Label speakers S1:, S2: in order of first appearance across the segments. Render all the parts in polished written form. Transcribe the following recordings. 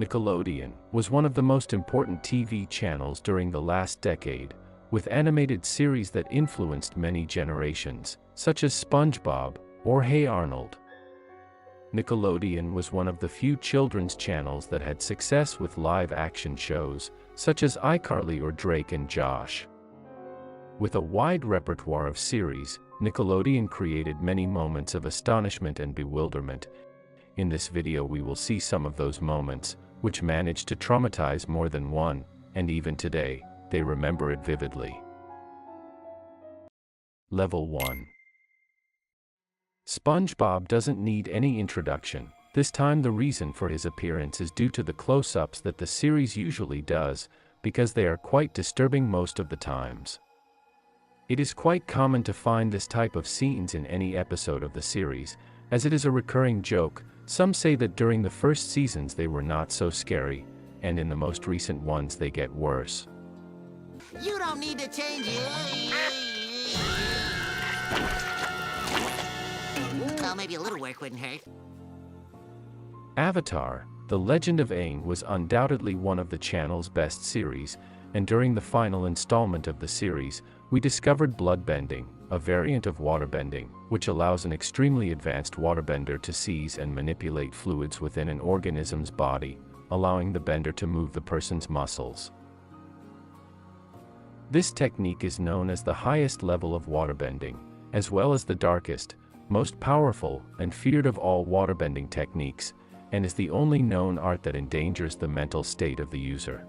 S1: Nickelodeon was one of the most important TV channels during the last decade, with animated series that influenced many generations, such as SpongeBob or Hey Arnold. Nickelodeon was one of the few children's channels that had success with live-action shows, such as iCarly or Drake and Josh. With a wide repertoire of series, Nickelodeon created many moments of astonishment and bewilderment. In this video we will see some of those moments, which managed to traumatize more than one, and even today, they remember it vividly. Level 1. SpongeBob doesn't need any introduction. This time the reason for his appearance is due to the close-ups that the series usually does, because they are quite disturbing most of the times. It is quite common to find this type of scenes in any episode of the series, as it is a recurring joke. Some say that during the first seasons they were not so scary, and in the most recent ones they get worse.
S2: You don't need to change it. Well, maybe a little work wouldn't hurt.
S1: Avatar, The Legend of Aang was undoubtedly one of the channel's best series, and during the final installment of the series, we discovered Bloodbending, a variant of waterbending, which allows an extremely advanced waterbender to seize and manipulate fluids within an organism's body, allowing the bender to move the person's muscles. This technique is known as the highest level of waterbending, as well as the darkest, most powerful, and feared of all waterbending techniques, and is the only known art that endangers the mental state of the user.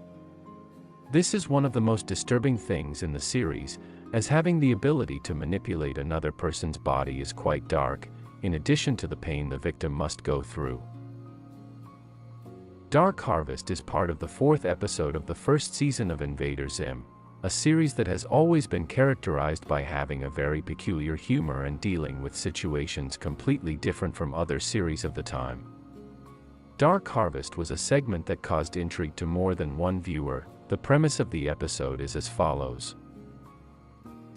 S1: This is one of the most disturbing things in the series, as having the ability to manipulate another person's body is quite dark, in addition to the pain the victim must go through. Dark Harvest is part of the 4th episode of the first season of Invader Zim, a series that has always been characterized by having a very peculiar humor and dealing with situations completely different from other series of the time. Dark Harvest was a segment that caused intrigue to more than one viewer. The premise of the episode is as follows.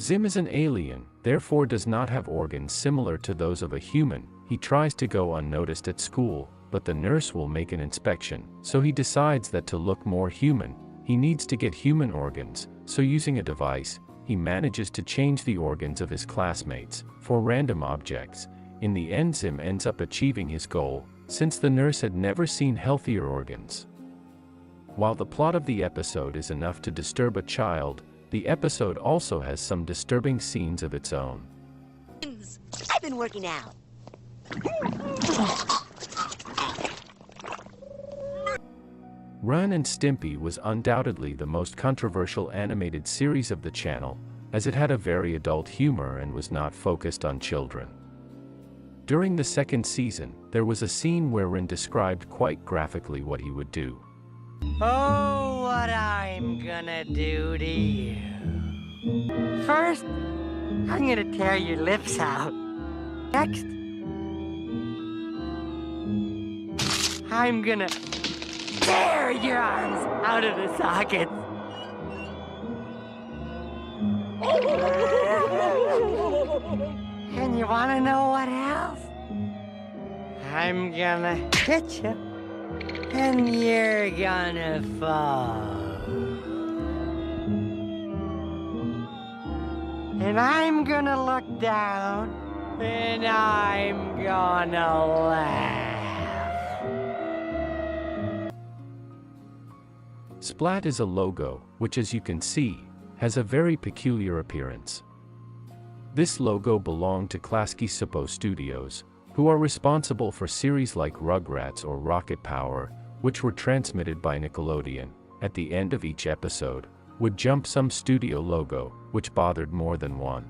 S1: Zim is an alien, therefore does not have organs similar to those of a human. He tries to go unnoticed at school, but the nurse will make an inspection, so he decides that to look more human, he needs to get human organs, so using a device, he manages to change the organs of his classmates for random objects. In the end, Zim ends up achieving his goal, since the nurse had never seen healthier organs. While the plot of the episode is enough to disturb a child, the episode also has some disturbing scenes of its own.
S2: I've been working out.
S1: Ren and Stimpy was undoubtedly the most controversial animated series of the channel, as it had a very adult humor and was not focused on children. During the 2nd season, there was a scene where Ren described quite graphically what he would do.
S3: Oh, what I'm gonna do to you. First, I'm gonna tear your lips out. Next, I'm gonna tear your arms out of the sockets. And you wanna know what else? I'm gonna hit you. And you're gonna fall. And I'm gonna look down, and I'm gonna laugh.
S1: Splaat is a logo, which as you can see, has a very peculiar appearance. This logo belonged to Closeups Studios, who are responsible for series like Rugrats or Rocket Power, which were transmitted by Nickelodeon. At the end of each episode, would jump some studio logo, which bothered more than one.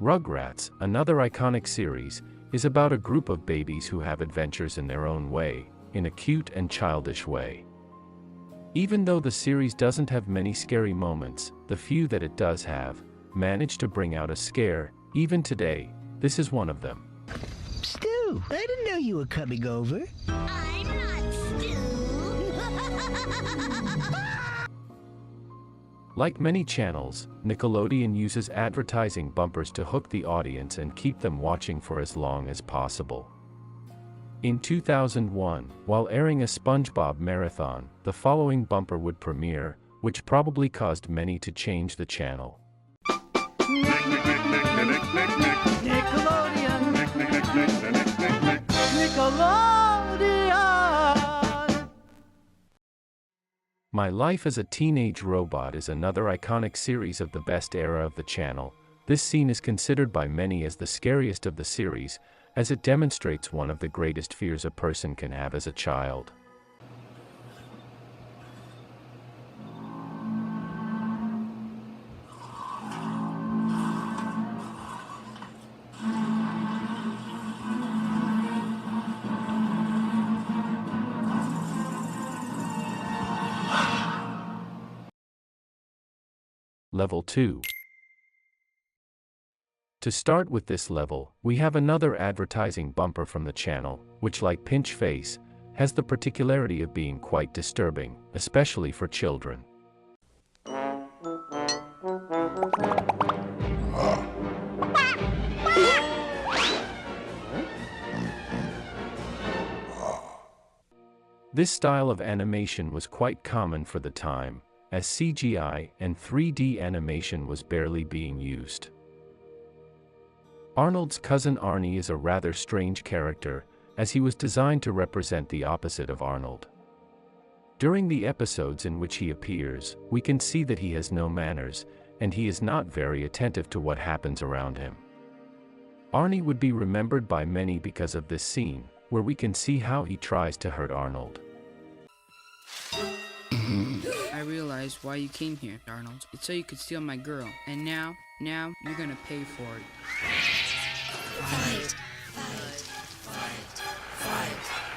S1: Rugrats, another iconic series, is about a group of babies who have adventures in their own way, in a cute and childish way. Even though the series doesn't have many scary moments, the few that it does have, manage to bring out a scare. Even today, this is one of them.
S4: Stu, I didn't know you were coming over.
S2: I'm not Stu.
S1: Like many channels, Nickelodeon uses advertising bumpers to hook the audience and keep them watching for as long as possible. In 2001, while airing a SpongeBob marathon, the following bumper would premiere, which probably caused many to change the channel.
S3: Nickelodeon. Nickelodeon.
S1: My Life as a Teenage Robot is another iconic series of the best era of the channel. This scene is considered by many as the scariest of the series, as it demonstrates one of the greatest fears a person can have as a child. Level 2. To start with this level, we have another advertising bumper from the channel, which, like Pinch Face, has the particularity of being quite disturbing, especially for children. This style of animation was quite common for the time, as CGI and 3D animation was barely being used. Arnold's cousin Arnie is a rather strange character, as he was designed to represent the opposite of Arnold. During the episodes in which he appears, we can see that he has no manners, and he is not very attentive to what happens around him. Arnie would be remembered by many because of this scene, where we can see how he tries to hurt Arnold.
S5: I realized why you came here, Arnold. It's so you could steal my girl. And now you're gonna pay for it.
S6: Fight, fight, fight, fight,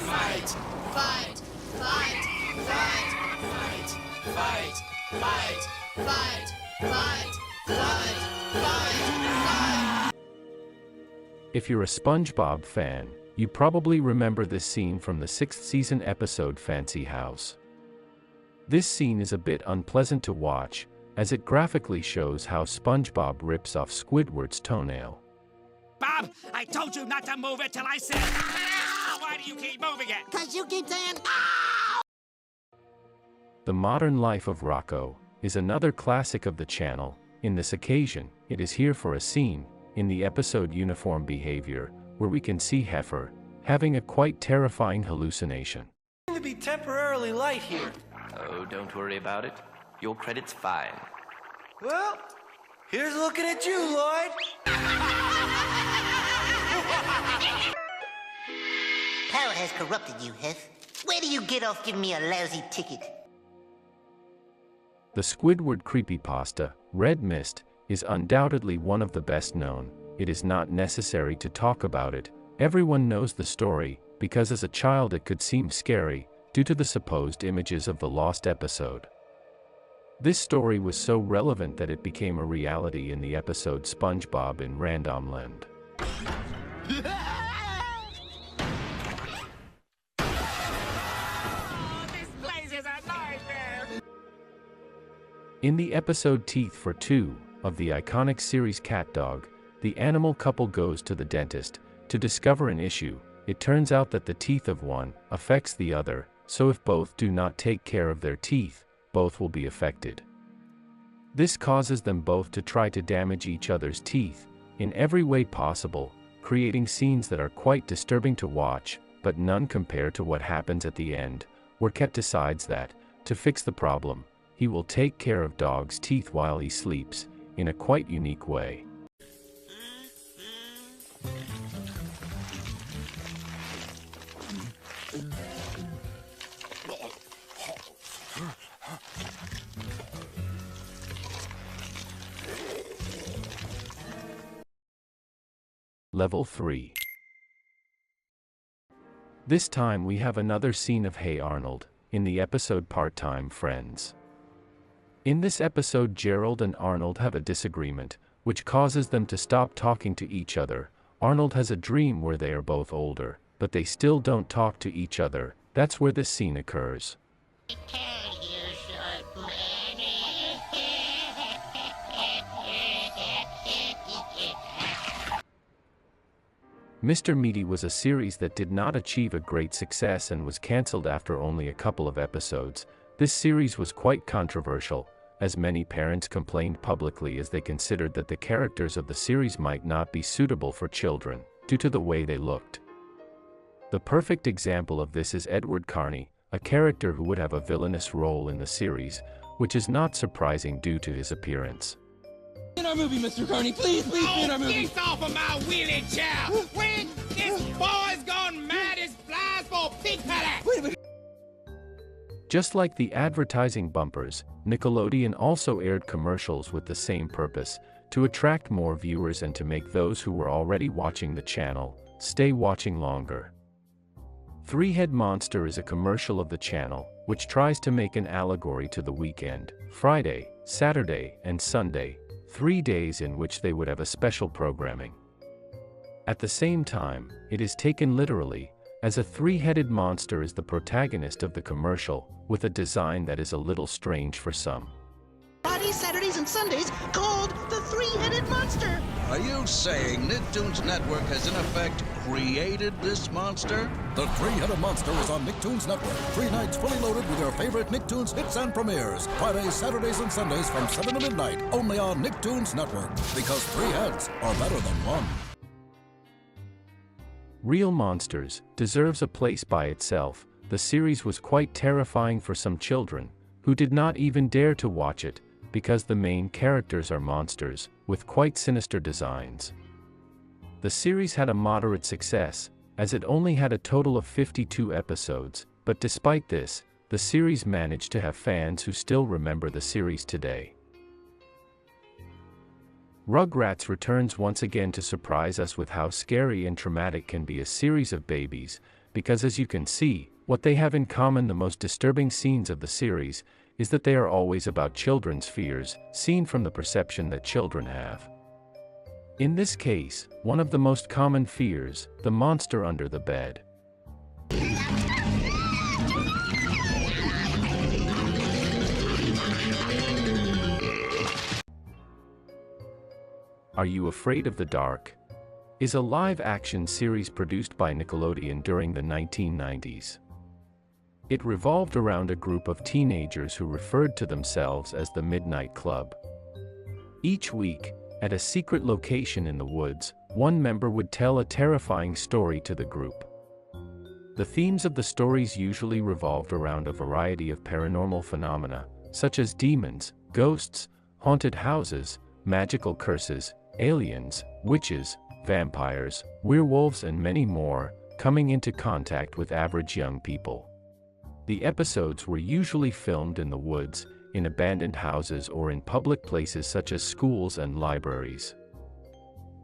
S6: fight, fight, fight, fight, fight, fight, fight, fight, fight, fight.
S1: If you're a SpongeBob fan, you probably remember this scene from the 6th season episode Fancy House. This scene is a bit unpleasant to watch, as it graphically shows how SpongeBob rips off Squidward's toenail.
S7: Bob, I told you not to move it till I said, "Ow!" Why do you keep moving it?
S2: 'Cause you keep saying, "Ow!"
S1: The Modern Life of Rocko is another classic of the channel. In this occasion, it is here for a scene, in the episode Uniform Behavior, where we can see Heffer having a quite terrifying hallucination.
S8: To be temporarily light here.
S9: Oh, don't worry about it. Your credit's fine.
S8: Well, here's looking at you, Lloyd.
S2: Power has corrupted you, Hef. Where do you get off giving me a lousy ticket?
S1: The Squidward creepypasta, Red Mist, is undoubtedly one of the best known. It is not necessary to talk about it. Everyone knows the story, because as a child it could seem scary, due to the supposed images of the lost episode. This story was so relevant that it became a reality in the episode SpongeBob in Randomland.
S7: This place is a nightmare.
S1: In the episode Teeth for Two of the iconic series Catdog, the animal couple goes to the dentist to discover an issue. It turns out that the teeth of one affects the other, so if both do not take care of their teeth, both will be affected. This causes them both to try to damage each other's teeth in every way possible, creating scenes that are quite disturbing to watch, but none compare to what happens at the end, where Cat decides that, to fix the problem, he will take care of Dog's teeth while he sleeps, in a quite unique way. Level 3. This time we have another scene of Hey Arnold, in the episode Part-Time Friends. In this episode Gerald and Arnold have a disagreement, which causes them to stop talking to each other. Arnold has a dream where they are both older, but they still don't talk to each other. That's where this scene occurs.
S2: Take care, you should.
S1: Mr. Meaty was a series that did not achieve a great success and was cancelled after only a couple of episodes. This series was quite controversial, as many parents complained publicly as they considered that the characters of the series might not be suitable for children, due to the way they looked. The perfect example of this is Edward Carney, a character who would have a villainous role in the series, which is not surprising due to his appearance.
S10: In our movie, Mr. Carney, please be in our movie.
S7: Get off of my wheelie chair! When this boy's gone mad as flies for pig paddock!
S10: Wait a minute.
S1: Just like the advertising bumpers, Nickelodeon also aired commercials with the same purpose, to attract more viewers and to make those who were already watching the channel stay watching longer. Three-Head Monster is a commercial of the channel, which tries to make an allegory to the weekend, Friday, Saturday, and Sunday, 3 days in which they would have a special programming. At the same time, it is taken literally, as a three-headed monster is the protagonist of the commercial, with a design that is a little strange for some.
S4: Fridays, Saturdays, and Sundays called the Three-Headed Monster.
S11: Are you saying Nicktoons Network has in effect created this monster?
S12: The Three-Headed Monster is on Nicktoons Network. 3 nights fully loaded with your favorite Nicktoons hits and premieres. Fridays, Saturdays, and Sundays from 7 to midnight. Only on Nicktoons Network. Because 3 heads are better than 1.
S1: Real Monsters deserves a place by itself. The series was quite terrifying for some children, who did not even dare to watch it, because the main characters are monsters, with quite sinister designs. The series had a moderate success, as it only had a total of 52 episodes, but despite this, the series managed to have fans who still remember the series today. Rugrats returns once again to surprise us with how scary and traumatic can be a series of babies, because as you can see, what they have in common, the most disturbing scenes of the series, is that they are always about children's fears, seen from the perception that children have. In this case, one of the most common fears, the monster under the bed. Are You Afraid of the Dark? Is a live-action series produced by Nickelodeon during the 1990s. It revolved around a group of teenagers who referred to themselves as the Midnight Club. Each week, at a secret location in the woods, one member would tell a terrifying story to the group. The themes of the stories usually revolved around a variety of paranormal phenomena, such as demons, ghosts, haunted houses, magical curses, aliens, witches, vampires, werewolves, and many more, coming into contact with average young people. The episodes were usually filmed in the woods, in abandoned houses, or in public places such as schools and libraries.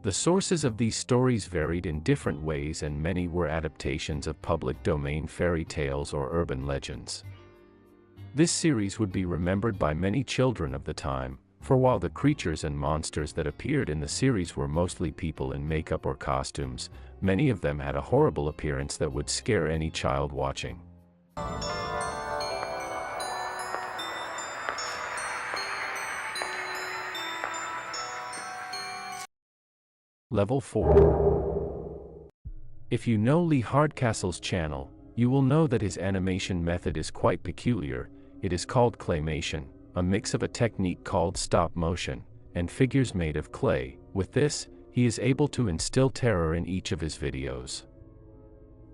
S1: The sources of these stories varied in different ways, and many were adaptations of public domain fairy tales or urban legends. This series would be remembered by many children of the time, for while the creatures and monsters that appeared in the series were mostly people in makeup or costumes, many of them had a horrible appearance that would scare any child watching. Level 4. If you know Lee Hardcastle's channel, you will know that his animation method is quite peculiar. It is called claymation, a mix of a technique called stop motion, and figures made of clay. With this, he is able to instill terror in each of his videos.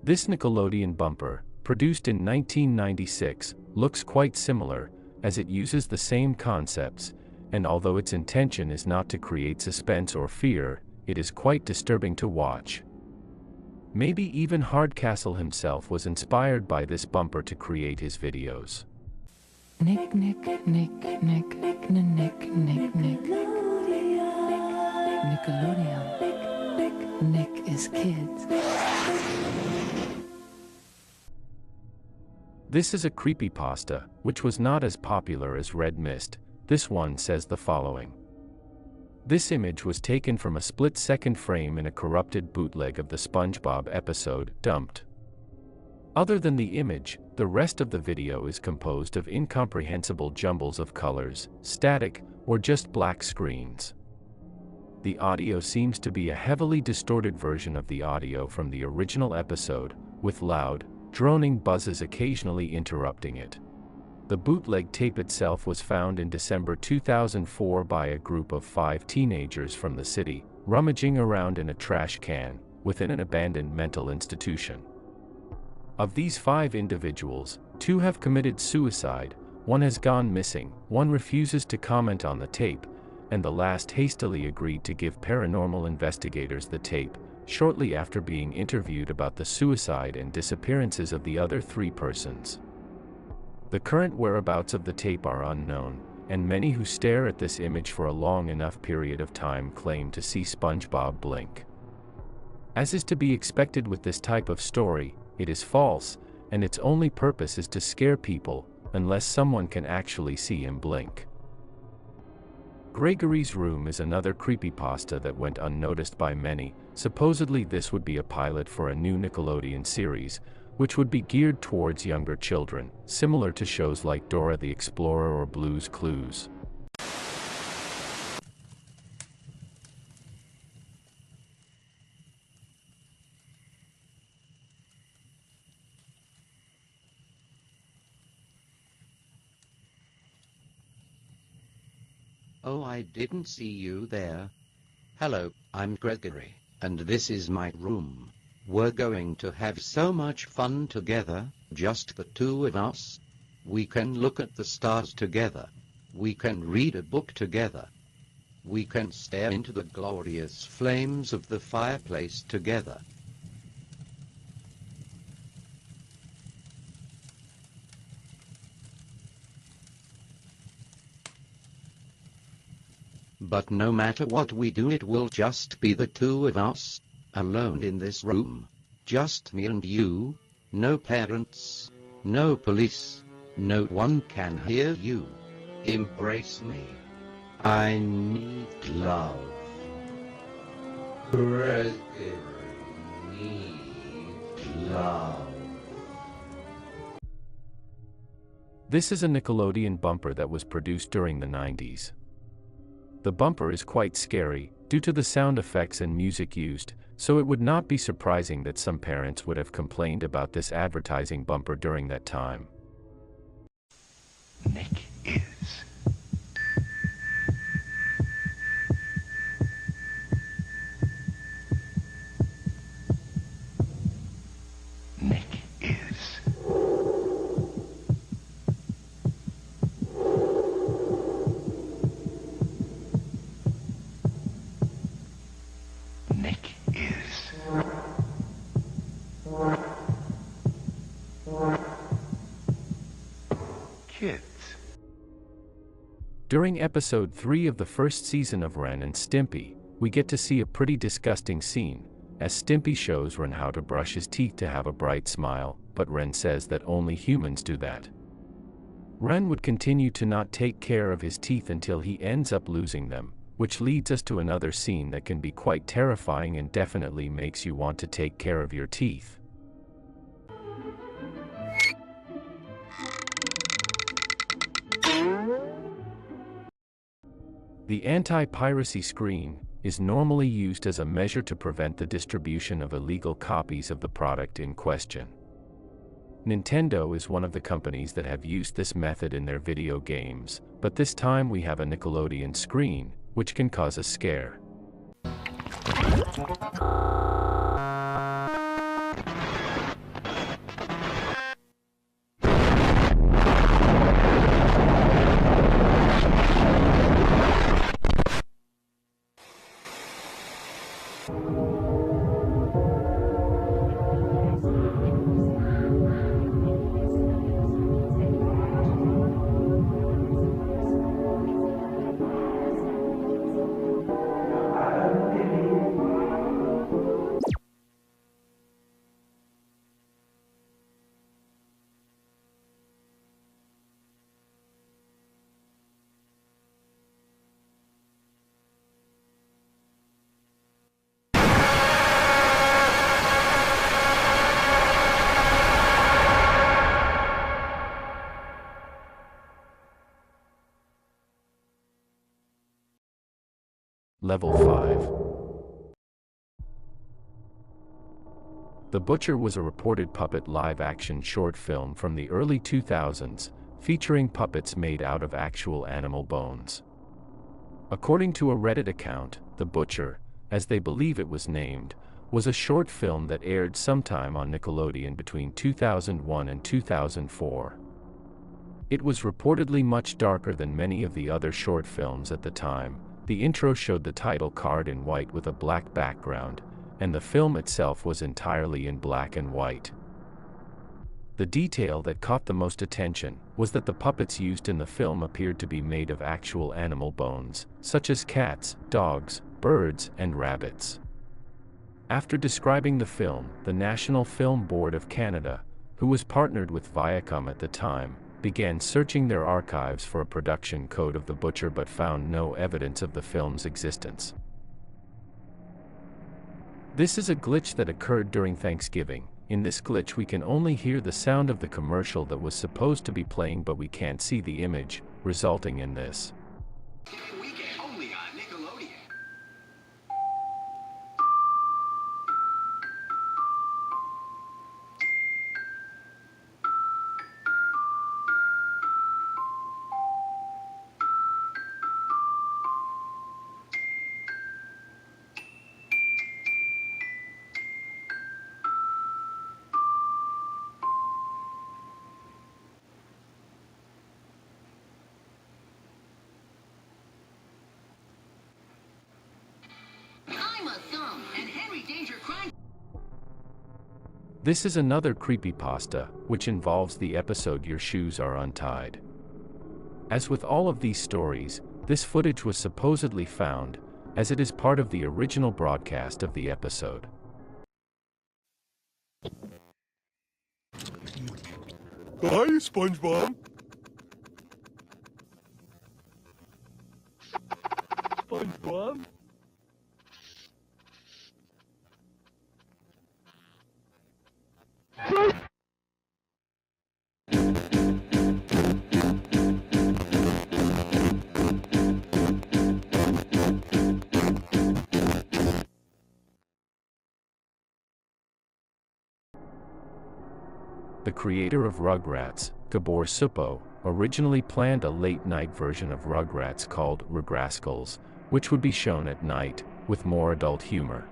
S1: This Nickelodeon bumper, produced in 1996, looks quite similar, as it uses the same concepts, and although its intention is not to create suspense or fear, it is quite disturbing to watch. Maybe even Hardcastle himself was inspired by this bumper to create his videos.
S13: Nick, Nick, Nick, Nick, Nick, Nick, Nick, Nick, Nick. Nickelodeon. Nick is kids.
S1: This is a creepypasta, which was not as popular as Red Mist. This one says the following. This image was taken from a split-second frame in a corrupted bootleg of the SpongeBob episode, Dumped. Other than the image, the rest of the video is composed of incomprehensible jumbles of colors, static, or just black screens. The audio seems to be a heavily distorted version of the audio from the original episode, with loud, droning buzzes occasionally interrupting it. The bootleg tape itself was found in December 2004 by a group of 5 teenagers from the city, rummaging around in a trash can within an abandoned mental institution. Of these 5 individuals, 2 have committed suicide, 1 has gone missing, 1 refuses to comment on the tape, and the last hastily agreed to give paranormal investigators the tape, shortly after being interviewed about the suicide and disappearances of the other 3 persons. The current whereabouts of the tape are unknown, and many who stare at this image for a long enough period of time claim to see SpongeBob blink. As is to be expected with this type of story, it is false, and its only purpose is to scare people, unless someone can actually see him blink. Gregory's Room is another creepypasta that went unnoticed by many. Supposedly this would be a pilot for a new Nickelodeon series, which would be geared towards younger children, similar to shows like Dora the Explorer or Blue's Clues.
S14: Oh, I didn't see you there. Hello, I'm Gregory, and this is my room. We're going to have so much fun together, just the 2 of us. We can look at the stars together. We can read a book together. We can stare into the glorious flames of the fireplace together. But no matter what we do, it will just be the 2 of us, alone in this room. Just me and you. No parents. No police. No one can hear you. Embrace me. I need love. Gregory needs love.
S1: This is a Nickelodeon bumper that was produced during the 90s. The bumper is quite scary, due to the sound effects and music used, so it would not be surprising that some parents would have complained about this advertising bumper during that time.
S15: Nick is. Nick is. Nick is. Kids.
S1: During episode 3 of the first season of Ren and Stimpy, we get to see a pretty disgusting scene, as Stimpy shows Ren how to brush his teeth to have a bright smile, but Ren says that only humans do that. Ren would continue to not take care of his teeth until he ends up losing them, which leads us to another scene that can be quite terrifying and definitely makes you want to take care of your teeth. The Anti-Piracy Screen is normally used as a measure to prevent the distribution of illegal copies of the product in question. Nintendo is one of the companies that have used this method in their video games, but this time we have a Nickelodeon screen, which can cause a scare. Level 5. The Butcher was a reported puppet live-action short film from the early 2000s, featuring puppets made out of actual animal bones. According to a Reddit account, The Butcher, as they believe it was named, was a short film that aired sometime on Nickelodeon between 2001 and 2004. It was reportedly much darker than many of the other short films at the time. The intro showed the title card in white with a black background, and the film itself was entirely in black and white. The detail that caught the most attention was that the puppets used in the film appeared to be made of actual animal bones, such as cats, dogs, birds, and rabbits. After describing the film, the National Film Board of Canada, who was partnered with Viacom at the time, began searching their archives for a production code of The Butcher but found no evidence of the film's existence. This is a glitch that occurred during Thanksgiving. In this glitch we can only hear the sound of the commercial that was supposed to be playing, but we can't see the image, resulting in this.
S16: Only on Nickelodeon.
S1: This is another creepypasta, which involves the episode Your Shoes Are Untied. As with all of these stories, this footage was supposedly found, as it is part of the original broadcast of the episode.
S17: Hi, SpongeBob. SpongeBob?
S1: The creator of Rugrats, Gabor Suppo, originally planned a late-night version of Rugrats called Rugrascals, which would be shown at night, with more adult humor.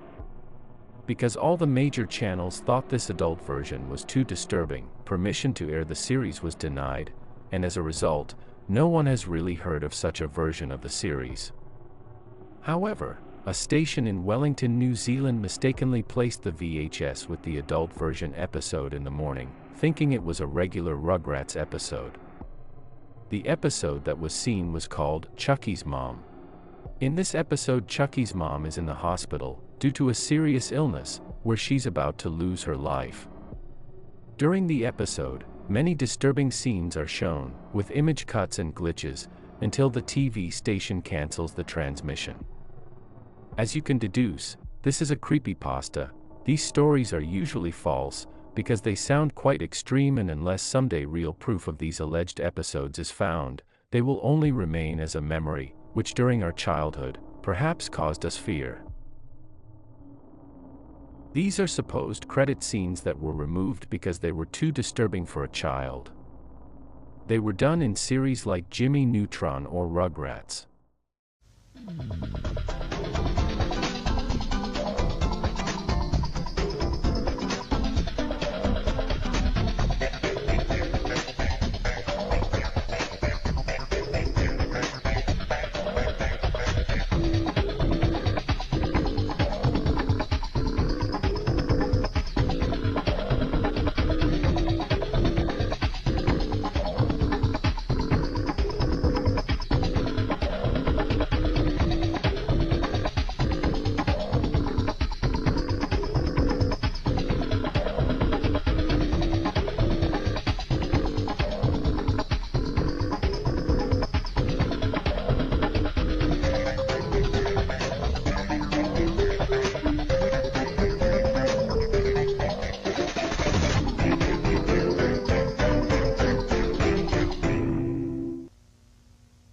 S1: Because all the major channels thought this adult version was too disturbing, permission to air the series was denied, and as a result, no one has really heard of such a version of the series. However, a station in Wellington, New Zealand mistakenly placed the VHS with the adult version episode in the morning, thinking it was a regular Rugrats episode. The episode that was seen was called Chuckie's Mom. In this episode, Chuckie's mom is in the hospital due to a serious illness, where she's about to lose her life. During the episode, many disturbing scenes are shown, with image cuts and glitches, until the TV station cancels the transmission. As you can deduce, this is a creepypasta. These stories are usually false, because they sound quite extreme, and unless someday real proof of these alleged episodes is found, they will only remain as a memory, which during our childhood, perhaps caused us fear. These are supposed credit scenes that were removed because they were too disturbing for a child. They were done in series like Jimmy Neutron or Rugrats.